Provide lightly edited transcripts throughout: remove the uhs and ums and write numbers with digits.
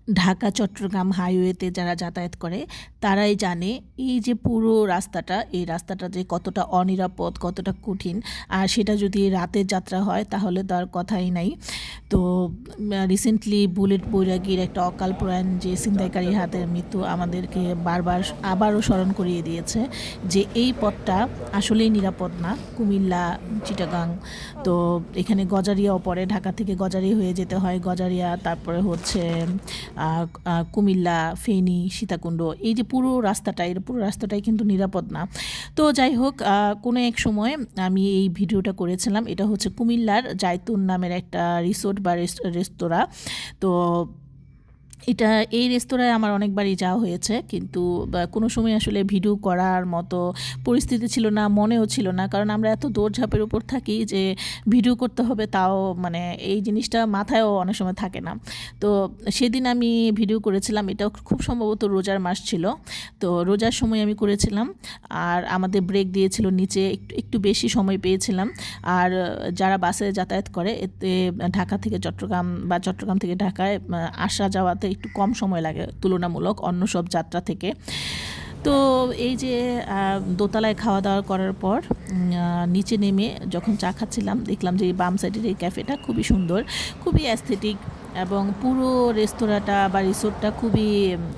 ঢাকা চট্টগ্রাম হাইওয়েতে যারা যাতায়াত করে তারাই জানে এই যে পুরো রাস্তাটা, এই রাস্তাটা যে কতটা অনিরাপদ, কতটা কঠিন। আর সেটা যদি রাতের যাত্রা হয় তাহলে তো আর কথাই নাই। তো রিসেন্টলি বুলেট বৈরাগীর একটা অকাল প্রয়াণ যে ছিনতাইকারীর হাতের মৃত্যু আমাদেরকে বারবার আবারও স্মরণ করিয়ে দিয়েছে যে এই পথটা আসলেই নিরাপদ না। কুমিল্লা, চিটাগাং, তো এখানে গজারিয়াও পড়ে, ঢাকা থেকে গজারিয়া হয়ে যেতে হয়। গজারিয়া, তারপরে হচ্ছে কুমিল্লা, ফেনী, সীতাকুণ্ড, এই যে পুরো রাস্তাটা, এর পুরো রাস্তাটাই কিন্তু নিরাপদ না। তো যাই হোক, কোনো এক সময় আমি এই ভিডিওটা করেছিলাম। এটা হচ্ছে কুমিল্লার জাইতুন নামের একটা রিসোর্ট বা রেস্তোরাঁ। তো এই রেস্তোরাঁয় আমার অনেকবারই যাওয়া হয়েছে, কিন্তু কোনো সময় আসলে ভিডিও করার মতো পরিস্থিতি ছিল না, মনেও ছিল না, কারণ আমরা এত দৌড়ঝাঁপের উপর থাকি যে ভিডিও করতে হবে, তাও মানে এই জিনিসটা মাথায়ও অনেক সময় থাকে না। তো সেদিন আমি ভিডিও করেছিলাম, এটা খুব সম্ভবত রোজার মাস ছিল। তো রোজার সময় আমি করেছিলাম, আর আমাদের ব্রেক দিয়েছিল নিচে, একটু একটু বেশি সময় পেয়েছিলাম। আর যারা বাসে যাতায়াত করে, এতে ঢাকা থেকে চট্টগ্রাম বা চট্টগ্রাম থেকে ঢাকায় আসা যাওয়াতে একটু কম সময় লাগে তুলনামূলক অন্য সব যাত্রা থেকে। তো এই যে দোতলায় খাওয়া দাওয়া করার পর নিচে নেমে যখন চা খাচ্ছিলাম, দেখলাম যে এই বাম সাইডের এই ক্যাফেটা খুবই সুন্দর, খুবই অ্যাস্থেটিক, এবং পুরো রেস্তোরাঁটা বা রিসোর্টটা খুবই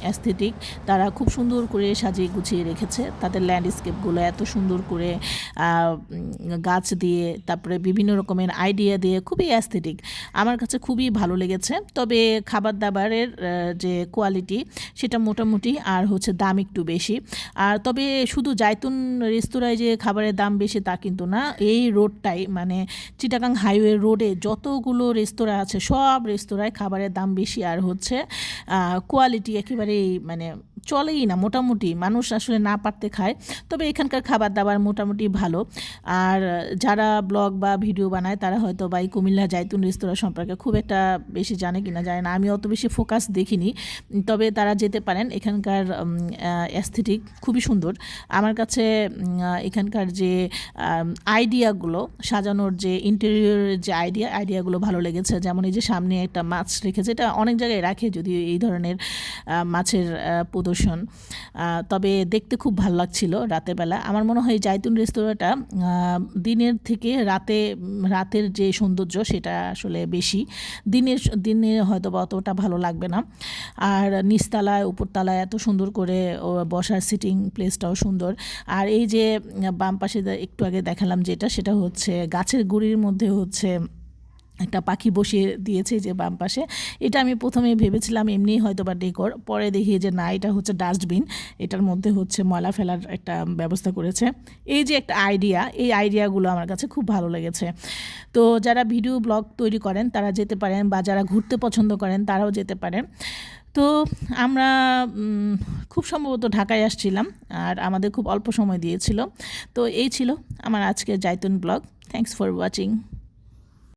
অ্যাস্থেটিক। তারা খুব সুন্দর করে সাজিয়ে গুছিয়ে রেখেছে, তাদের ল্যান্ডস্কেপগুলো এত সুন্দর করে গাছ দিয়ে, তারপরে বিভিন্ন রকমের আইডিয়া দিয়ে, খুবই অ্যাস্থেটিক। আমার কাছে খুবই ভালো লেগেছে। তবে খাবার দাবারের যে কোয়ালিটি সেটা মোটামুটি, আর হচ্ছে দাম একটু বেশি। আর তবে শুধু জাইতুন রেস্তোরাঁয় যে খাবারের দাম বেশি তা কিন্তু না, এই রোডটাই মানে চিটাগাং হাইওয়ে রোডে যতগুলো রেস্তোরাঁ আছে সব রেস্তোরাঁয় খাবারের দাম বেশি, আর হচ্ছে কোয়ালিটি একেবারেই মানে চলেই না, মোটামুটি মানুষ আসলে না পারতে খায়। তবে এখানকার খাবার দাবার মোটামুটি ভালো। আর যারা ব্লগ বা ভিডিও বানায় তারা হয়তো বা এই কুমিল্লা জাইতুন রেস্তোরাঁ সম্পর্কে খুব একটা বেশি জানে কিনা জানে না, আমি অত বেশি ফোকাস দেখিনি। তবে তারা যেতে পারেন, এখানকার অ্যাস্থেটিক খুবই সুন্দর। আমার কাছে এখানকার যে আইডিয়াগুলো সাজানোর, যে ইন্টেরিয়রের যে আইডিয়াগুলো ভালো লেগেছে। যেমন এই যে সামনে একটা মাছ রেখেছে, এটা অনেক জায়গায় রাখে যদিও এই ধরনের মাছের প্রদর্শন, তবে দেখতে খুব ভালো লাগছিল রাতের বেলা। আমার মনে হয় জাইতুন রেস্তোরাঁটা দিনের থেকে রাতের যে সৌন্দর্য সেটা আসলে বেশি, দিনে হয়তো বা অতটা ভালো লাগবে না। আর নিচতলায় উপরতলায় এত সুন্দর করে বসার সিটিং প্লেসটাও সুন্দর। আর এই যে বাম পাশে একটু আগে দেখালাম যেটা, সেটা হচ্ছে গাছের গুঁড়ির মধ্যে হচ্ছে একটা পাখি বসিয়ে দিয়েছে যে বাম পাশে। এটা আমি প্রথমে ভেবেছিলাম এমনি হয়তো বা ডেকর, পরে দেখি যে না, এটা হচ্ছে ডাস্টবিন, এটার মধ্যে হচ্ছে ময়লা ফেলার একটা ব্যবস্থা করেছে। এই যে একটা আইডিয়া, এই আইডিয়াগুলো আমার কাছে খুব ভালো লেগেছে। তো যারা ভিডিও ব্লগ তৈরি করেন তারা যেতে পারেন, বা যারা ঘুরতে পছন্দ করেন তারাও যেতে পারেন। তো আমরা খুব সম্ভবত ঢাকায় আসছিলাম, আর আমাদের খুব অল্প সময় দিয়েছিল। তো এই ছিল আমার আজকের জাইতুন ব্লগ। Thanks for watching.